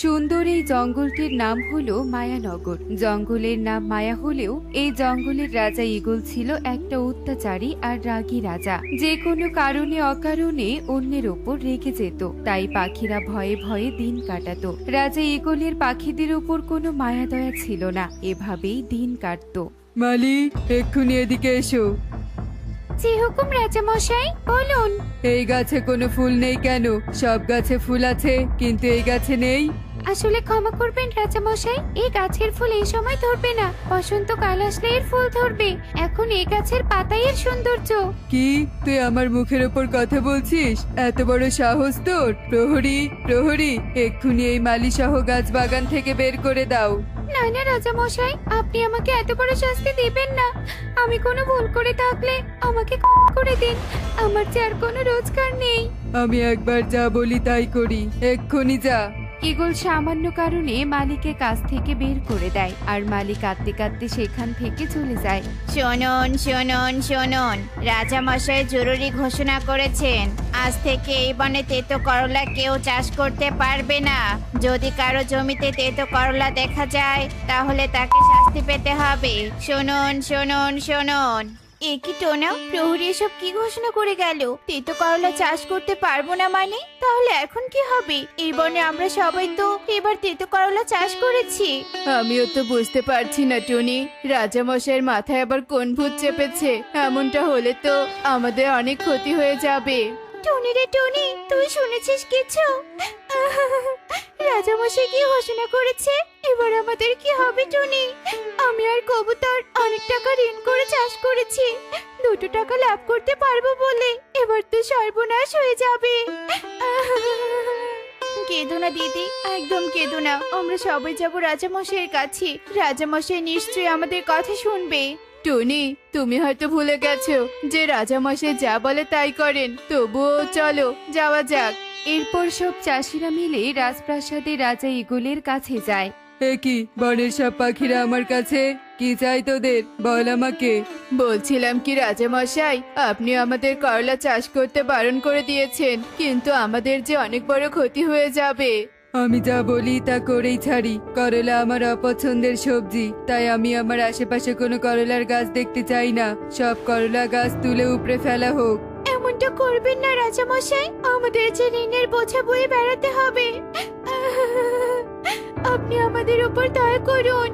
সুন্দর এই জঙ্গলটির নাম হলো মায়ানগর। জঙ্গলের নাম মায়া হলেও এই জঙ্গলের রাজা ঈগল ছিল একটা অত্যাচারী আর রাগী রাজা। যে কোনো কারণে অকারণে অন্যের ওপর রেগে যেত, তাই পাখিরা ভয়ে ভয়ে দিন কাটাতো। রাজা ঈগলের পাখিদের ওপর কোনো মায়া দয়া ছিল না, এভাবেই দিন কাটতো। মালি, এক্ষুনি এদিকে এসো। যে হুকুম রাজা মশাই, বলুন। এই গাছে কোনো ফুল নেই কেন? সব গাছে ফুল আছে, কিন্তু এই গাছে নেই। আসলে ক্ষমা করবেন রাজা মশাই, এই গাছের ফুল এই সময় ধরবে না, বসন্তকাল আসলে এর ফুল ধরবে। এখন এই গাছের পাতাই এর সৌন্দর্য। কি, তুই আমার মুখের ওপর কথা বলছিস? এত বড় সাহস তোর! প্রহরী, প্রহরী, এক্ষুনি এই মালি সহ গাছ বাগান থেকে বের করে দাও। না না রাজা মশাই, আপনি আমাকে এত বড় শাস্তি দিবেন না। আমি কোনো ভুল করে থাকলে আমাকে ক্ষমা করে দিন, আমার যে আর কোনো রোজগার নেই। আমি একবার যা বলি তাই করি, এক্ষুনি যা। ঈগল সামান্য কারণে মালিকের কাছ থেকে বের করে দেয়, আর মালিক কাঁদতে কাঁদতে সেখান থেকে চলে যায়। শুনুন শুনুন শুনুন, রাজা মশাই জরুরি ঘোষণা করেছেন, আজ থেকে এই বনে তেতো করলা কেউ চাষ করতে পারবে না। যদি কারো জমিতে তেতো করলা দেখা যায় তাহলে তাকে শাস্তি পেতে হবে। শুনুন শুনুন শুনুন। এ কি টোনা, প্রহরী এসব কি ঘোষণা করে গেল? তেতো করলা চাষ করতে পারবো না মানে? তাহলে এখন কি হবে? এই বনে আমরা সবাই তো এবার তেতো করলা চাষ করেছি। আমিও তো বুঝতে পারছি না টুনি, রাজামশাইয়ের মাথায় আবার কোন ভূত চেপেছে। এমনটা হলে তো আমাদের অনেক ক্ষতি হয়ে যাবে। টুনি রে টুনি, তুই শুনেছিস কিছু? রাজামশাই কি ঘোষণা করেছে? এবার আমাদের কি হবে টুনি? আমি আর কবুতর অনেক টাকা ঋণ করে চাষ করেছি, 2 টাকা লাভ করতে পারবো বলে এবার তো সর্বনাশ হয়ে যাবে। কেঁদো না দিদি, একদম কেঁদো না। আমরা সবাই যাবো রাজামশাইয়ের কাছে, রাজামশাই নিশ্চয়ই আমাদের কথা শুনবে। টুনি, তুমি হয়তো ভুলে গেছো যে রাজামশাই যা বলে তাই করেন। তবুও চলো যাওয়া যাক। এরপর সব চাষিরা মিলে রাজপ্রাসাদে রাজা ঈগলের কাছে যায়। এ কি, বনের সব পাখিরা আমার কাছে? কি চাই তোদের? বল আমাকে। বলছিলাম কি রাজামশাই, আপনি আমাদের করলা চাষ করতে বারণ করে দিয়েছেন, কিন্তু আমাদের যে অনেক বড় ক্ষতি হয়ে যাবে। আমি যা বলি তা করেই ছাড়ি। করলা আমার অপছন্দের সবজি, তাই আমি আমার আশেপাশে কোনো করলার গাছ দেখতে চাই না। সব করলা গাছ তুলে উপড়ে ফেলা হোক। এমনটা করবেন না রাজামশাই, আমাদের যে ঋণের বোঝা বয়ে বেড়াতে হবে। আপনি আমাদের উপর দয়া করুন।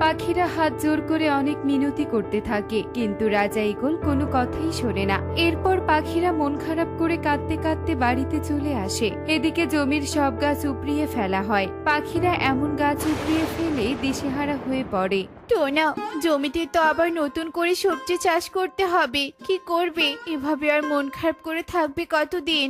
পাখিরা হাত জোর করে অনেক মিনতি করতে থাকে, কিন্তু রাজা ঈগল কোনো কথাই শোনে না। এরপর পাখিরা মন খারাপ করে কাঁদতে কাঁদতে বাড়িতে চলে আসে। এদিকে জমির সব গাছ উপড়িয়ে ফেলা হয়। পাখিরা এমন গাছ উপড়িয়ে ফেলে দিশেহারা হয়ে পড়ে। টোনা, জমিতে তো আবার নতুন করে সবজি চাষ করতে হবে, কি করবে? এভাবে আর মন খারাপ করে থাকবে কতদিন?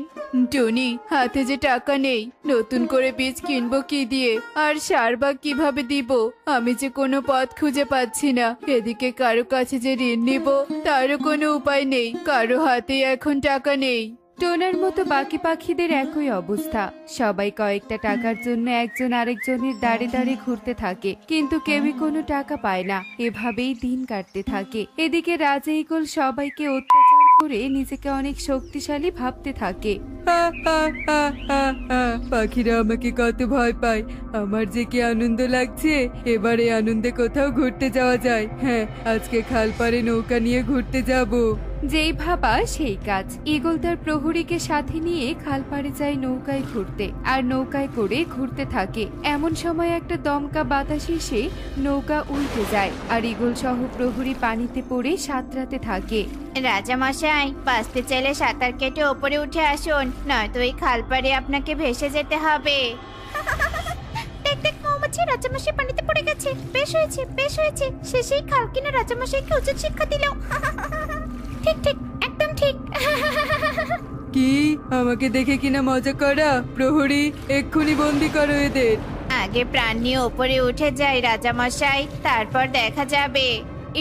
টনি, হাতে যে টাকা নেই, নতুন করে বীজ কিনবো কি দিয়ে, আর সার বা কিভাবে দিব? আমি যে কোনো পথ খুঁজে পাচ্ছি না। এদিকে কারো কাছে যে ঋণ নিব তারও কোনো উপায় নেই, কারো হাতে এখন টাকা নেই। টোনার মতো বাকি পাখিদের একই অবস্থা। সবাই কয়েকটা টাকার জন্য একজন আরেকজনের দাঁড়ে দাঁড়ে ঘুরতে থাকে, কিন্তু কেউই কোনো টাকা পায় না। এভাবেই দিন কাটতে থাকে। এদিকে রাজা ঈগল সবাইকে অত্যাচার করে নিজেকে অনেক শক্তিশালী ভাবতে থাকে। পাখিরা আমাকে কত ভয় পায়, আমার যে কি আনন্দ লাগছে। এবারে আনন্দে কোথাও ঘুরতে যাওয়া যায়। হ্যাঁ, আজকে খাল পাড়ে নৌকা নিয়ে ঘুরতে যাব। যেই ভাবা সেই কাজ। ঈগল তার প্রহরীকে সাথে নিয়ে খালপাড়ে যায় নৌকায় ঘুরতে, আর নৌকায় করে ঘুরতে থাকে। এমন সময় একটা দমকা বাতাস এসে নৌকা উল্টে যায়, আর ঈগল সহ প্রহরী পানিতে পড়ে সাঁতরাতে থাকে। রাজামশাই, বাঁচতে চাইলে সাঁতার কেটে ওপরে উঠে আসুন, নয়তো এই খাল পাড়ে আপনাকে ভেসে যেতে হবে। দেখ দেখ মৌমাছি, রাজামশাই পানিতে পড়ে গেছে। বেশ হয়েছে বেশ হয়েছে, শেষেই খাল কিনা রাজামশাইকে উচিত শিক্ষা দিল। ঠিক ঠিক, একদম ঠিক। কি, আমাকে দেখে কিনা মজা করা? প্রহরী, এক্ষুনি বন্দি করো এদের। আগে প্রাণ নিয়ে ওপরে উঠে যাই রাজামশাই, তারপর দেখা যাবে।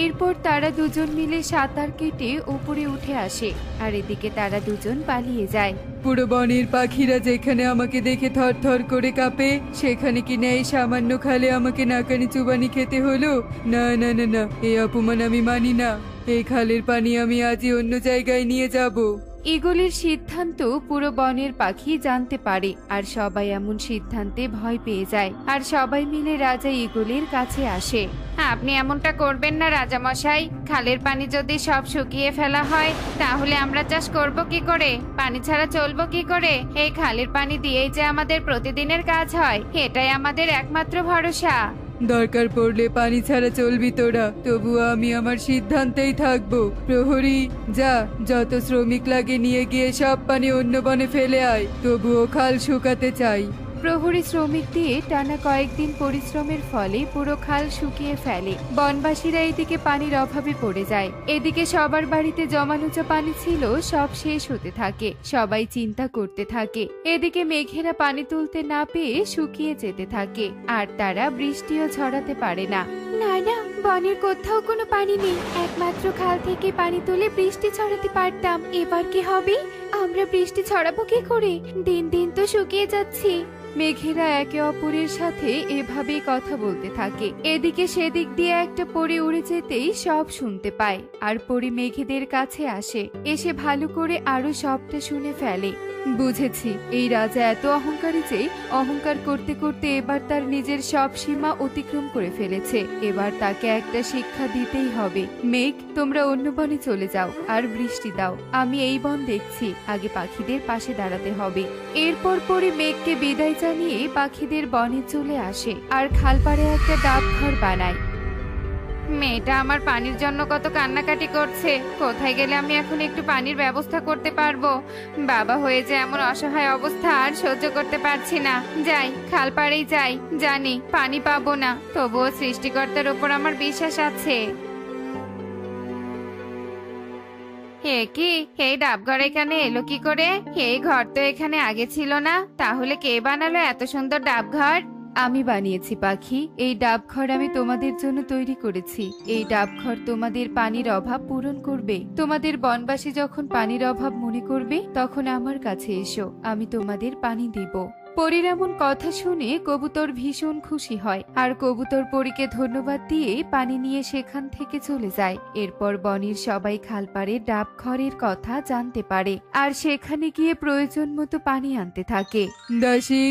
এরপর তারা দুজন মিলে সাঁতার কেটে উপরে উঠে আসে, আর এদিকে তারা দুজন পালিয়ে যায়। পুরো বনের পাখিরা যেখানে আমাকে দেখে থর থর করে কাঁপে, সেখানে কিনা এই সামান্য খালে আমাকে নাকানি চুবানি খেতে হলো। না না না না, এই অপমান আমি মানি না। এই খালের পানি আমি আজই অন্য জায়গায় নিয়ে যাব। ঈগলের সিদ্ধান্ত পুরো বনের পাখি জানতে পারে আর সবাই এমন সিদ্ধান্তে ভয় পেয়ে যায় আর সবাই মিলে রাজা ঈগলের কাছে আসে। আপনি এমনটা করবেন না রাজা মশাই, খালের পানি যদি সব শুকিয়ে ফেলা হয় তাহলে আমরা চাষ করব কি করে? পানি ছাড়া চলবো কি করে? এই খালের পানি দিয়েই যে আমাদের প্রতিদিনের কাজ হয়, এটাই আমাদের একমাত্র ভরসা। দরকার পড়লে পানি ছাড়া চলবি তোরা, তবুও আমি আমার সিদ্ধান্তেই থাকবো। প্রহরী, যা, যত শ্রমিক লাগে নিয়ে গিয়ে সব পানি অন্য বনে ফেলে আয়, তবুও খাল শুকাতে চাই। প্রহরী শ্রমিক দিয়ে টানা কয়েকদিন পরিশ্রমের ফলে পুরো খাল শুকিয়ে ফেলে। বনবাসীরা এদিকে পানির অভাবে পড়ে যায়। এদিকে সবার বাড়িতে জমানো যা পানি ছিল সব শেষ হতে থাকে। সবাই চিন্তা করতে থাকে। এদিকে মেঘেরা পানি তুলতে না পেয়ে শুকিয়ে যেতে থাকে আর তারা বৃষ্টিও ছড়াতে পারে না। না না, বনের কোথাও কোনো পানি নেই, একমাত্র খাল থেকে পানি তুলে বৃষ্টি ছড়াতে পারতাম। এবার কি হবে? আমরা বৃষ্টি ছড়াবো কি করে? দিন দিন তো শুকিয়ে যাচ্ছি। মেঘেরা একে অপরের সাথে এভাবেই কথা বলতে থাকে। এদিকে সেদিক দিয়ে একটা পরী উড়ে যেতেই সব শুনতে পায় আর পরী মেঘেদের কাছে আসে। এসে ভালো করে আরো সবটা শুনে ফেলে। বুঝেছি, এই রাজা এত অহংকারী যে অহংকার করতে করতে এবার তার নিজের সব সীমা অতিক্রম করে ফেলেছে। এবার তাকে একটা শিক্ষা দিতেই হবে। মেঘ, তোমরা অন্য বনে চলে যাও আর বৃষ্টি দাও, আমি এই বন দেখছি। আগে পাখিদের পাশে দাঁড়াতে হবে। এরপর পরে মেঘকে বিদায় জানিয়ে পাখিদের বনে চলে আসে আর খালপাড়ে একটা ডাব ঘর বানায়। মেয়েটা আমার পানির জন্য কত কান্নাকাটি করছে। কোথায় গেলে আমি এখন একটু পানির ব্যবস্থা করতে পারবো? বাবা হয়ে যে এমন অসহায় অবস্থা আর সহ্য করতে পারছি না। যাই, খাল পাড়েই যাই। জানি পানি পাবো না, তবুও সৃষ্টিকর্তার উপর আমার বিশ্বাস আছে। হে কি, এই ডাবঘর এখানে এলো কি করে? এই ঘর তো এখানে আগে ছিল না। তাহলে কে বানালো এত সুন্দর ডাবঘর? আমি বানিয়েছি পাখি। এই ডাবঘর আমি তোমাদের জন্য তৈরি করেছি। এই ডাবঘর তোমাদের পানির অভাব পূরণ করবে। তোমাদের বনবাসী যখন পানির অভাব মনে করবে তখন আমার কাছে এসো, আমি তোমাদের পানি দিব। পরীর এমন কথা শুনে কবুতর ভীষণ খুশি হয় আর কবুতর পরীকে ধন্যবাদ দিয়ে পানি নিয়ে সেখান থেকে চলে যায়। এরপর বনের সবাই খালপাড়ে ডাবঘরের কথা জানতে পারে আর সেখানে গিয়ে প্রয়োজন মতো পানি আনতে থাকে। দাসী,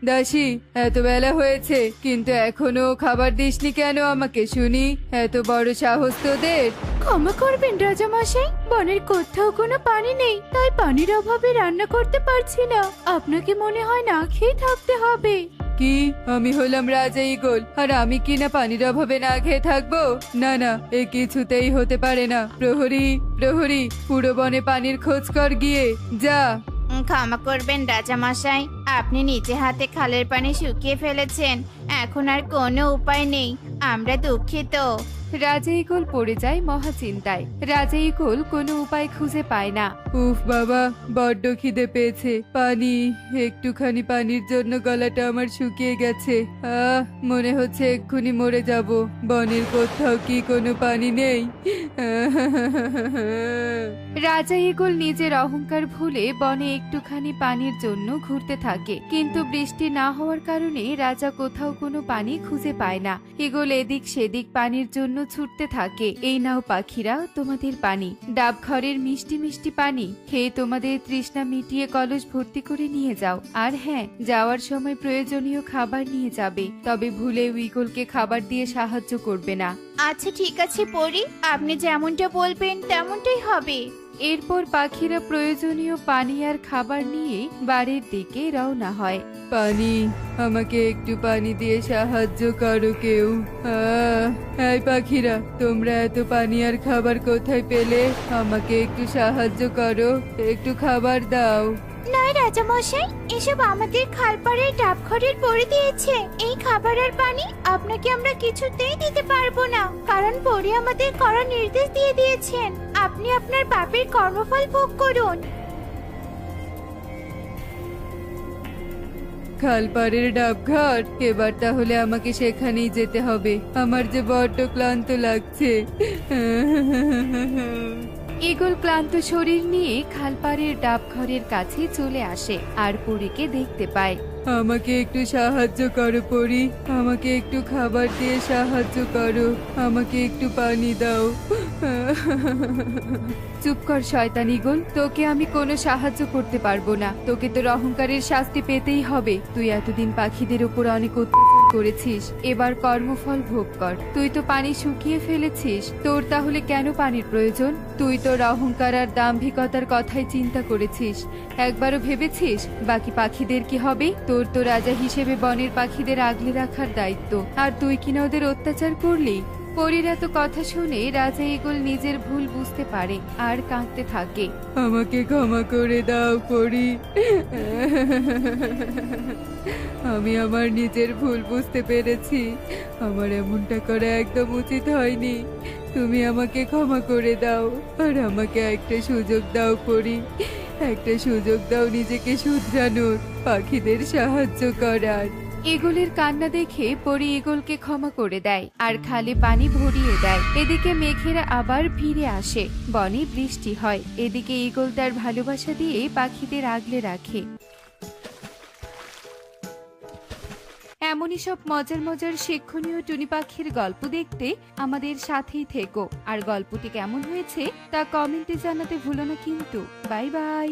দাসী, এত বেলা হয়েছে কিন্তু এখনো খাবার দিসনি কেন আমাকে শুনি? এত বড় সাহস তোদের! ক্ষমা করবেন রাজা মশাই, বনের কোথাও কোনো পানি নেই, তাই পানির অভাবে রান্না করতে পারছি না। আপনাকে মনে হয় না খেয়ে থাকতে হবে। কি, আমি হলাম রাজা ঈগল আর আমি কি না পানির অভাবে না খেয়ে থাকবো? না না, এ কিছুতেই হতে পারে না। প্রহরী, প্রহরী, পুরো বনে পানির খোঁজ কর গিয়ে, যা। ক্ষমা করবেন রাজা মশাই, আপনি নিজে হাতে খালের পানি শুকিয়ে ফেলেছেন। এখন আর কোনো উপায় নেই, আমরা দুঃখিত। রাজা ঈগল পড়ে যায় মহা চিন্তায়। রাজা ঈগল কোনো উপায় খুঁজে পায় না। উফ বাবা, বড্ড খিদে পেয়েছে। পানি, একটুখানি পানির জন্য গলাটা আমার শুকিয়ে গেছে। মনে হচ্ছে এক্ষুনি মরে যাব। বনের কোথাও কি কোনো পানি নেই? রাজা ঈগল নিজের অহংকার ভুলে বনে একটুখানি পানির জন্য ঘুরতে থাকে, কিন্তু বৃষ্টি না হওয়ার কারণে রাজা কোথাও কোনো পানি খুঁজে পায় না। ঈগল এদিক সেদিক পানির জন্য ছুটতে থাকে। এই নাও পাখিরা, তোমাদের পানি। ডাবঘরের মিষ্টি মিষ্টি পানি খেয়ে তোমাদের তৃষ্ণা মিটিয়ে কলস ভর্তি করে নিয়ে যাও। আর হ্যাঁ, যাওয়ার সময় প্রয়োজনীয় খাবার নিয়ে যাবে, তবে ভুলেও ঈগলকে খাবার দিয়ে সাহায্য করবে না। আচ্ছা ঠিক আছে পরি, আপনি যেমনটা বলবেন তেমনটাই হবে। এরপর পাখিরা প্রয়োজনীয় পানি আর খাবার নিয়ে বাড়ির দিকে রওনা হয়। পানি, আমাকে একটু পানি দিয়ে সাহায্য করো কেউ। এই পাখিরা, তোমরা এত পানি আর খাবার কোথায় পেলে? আমাকে একটু সাহায্য করো, একটু খাবার দাও। না রাজা মশাই, এসব আমাদের খালপাড়ের ডাবঘরের পরি দিয়েছে। এই খাবার আর পানি আপনাকে আমরা কিছুতেই দিতে পারবো না, কারণ পরি আমাদের কড়া নির্দেশ দিয়ে দিয়েছেন আপনি আপনার পাপের কর্মফল ভোগ করুন। খালপাড়ের ডাবঘর, এবার তাহলে আমাকে সেখানেই যেতে হবে। আমার যে বড্ড ক্লান্ত লাগছে। ঈগল ক্লান্ত শরীর নিয়ে খালপাড়ের ডাবঘরের কাছে চলে আসে আর পরীকে দেখতে পায়। আমাকে একটু সাহায্য করো পরি, আমাকে একটু খাবার দিয়ে সাহায্য করো, আমাকে একটু পানি দাও। চুপ কর শয়তান ঈগল, তোকে আমি কোনো সাহায্য করতে পারবো না। তোকে তোর অহংকারের শাস্তি পেতেই হবে। তুই এতদিন পাখিদের উপর অনেক অত্যাচার করেছিস, এবার কর্মফল ভোগ কর। তুই তো পানি শুকিয়ে ফেলেছিস, তোর তাহলে কেন পানির প্রয়োজন? তুই তোর অহংকার আর দাম্ভিকতার কথাই চিন্তা করেছিস, একবারও ভেবেছিস বাকি পাখিদের কি হবে? তোর তো রাজা হিসেবে বনের পাখিদের আগলে রাখার দায়িত্ব, আর তুই কিনা ওদের অত্যাচার করলি। পরীর এত কথা শুনে রাজা ঈগল নিজের ভুল বুঝতে পারে আর কাঁদতে থাকে। আমাকে ক্ষমা করে দাও পরি, আমি আমার নিজের ভুল বুঝতে পেরেছি। আমার এমনটা করা একদম উচিত হয়নি। তুমি আমাকে ক্ষমা করে দাও, আর আমাকে একটা সুযোগ দাও পরি, একটা সুযোগ দাও নিজেকে শুধরানোর, পাখিদের সাহায্য করার। ঈগলের কান্না দেখে পরী ঈগলকে ক্ষমা করে দেয় আর খালে পানি ভরিয়ে দেয়। এদিকে মেঘেরা আবার ফিরে আসে, বনে বৃষ্টি হয়। এদিকে ঈগল তার ভালোবাসা দিয়ে পাখিদের আগলে রাখে। এমনই সব মজার মজার শিক্ষণীয় টুনি পাখির গল্প দেখতে আমাদের সাথেই থেকো। আর গল্পটি কেমন হয়েছে তা কমেন্টে জানাতে ভুলো না কিন্তু। Bye bye.